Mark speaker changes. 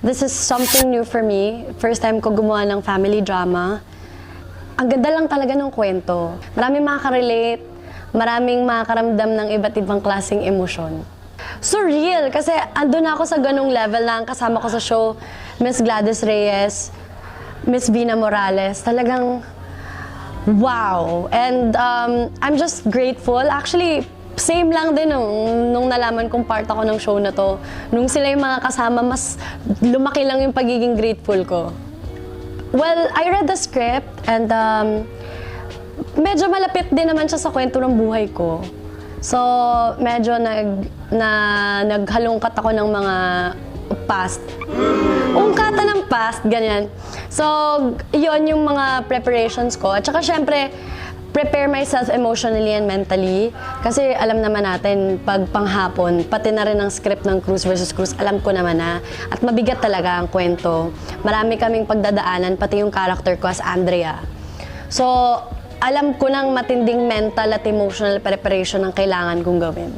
Speaker 1: This is something new for me. First time ko gumawa ng family drama. Ang ganda lang talaga ng kwento. Maraming makaka-relate, maraming makakaramdam ng iba't ibang klaseng emosyon. Surreal! Kasi andun ako sa ganung level na kasama ko sa show, Miss Gladys Reyes, Miss Vina Morales. Talagang wow! And I'm just grateful. Actually, same lang din nung nalaman kong part ako ng show na to. Nung sila yung mga kasama, mas lumaki lang yung pagiging grateful ko. Well, I read the script and medyo malapit din naman siya sa kwento ng buhay ko. So, medyo naghalungkat ako ng mga past. Ungkata ng past, ganyan. So, yun yung mga preparations ko. At saka syempre, prepare myself emotionally and mentally. Kasi alam naman natin, pag panghapon, pati na rin ang script ng Cruz versus Cruz, alam ko naman na. At mabigat talaga ang kwento. Marami kaming pagdadaanan, pati yung character ko as Andrea. So, alam ko ng matinding mental at emotional preparation ang kailangan kong gawin.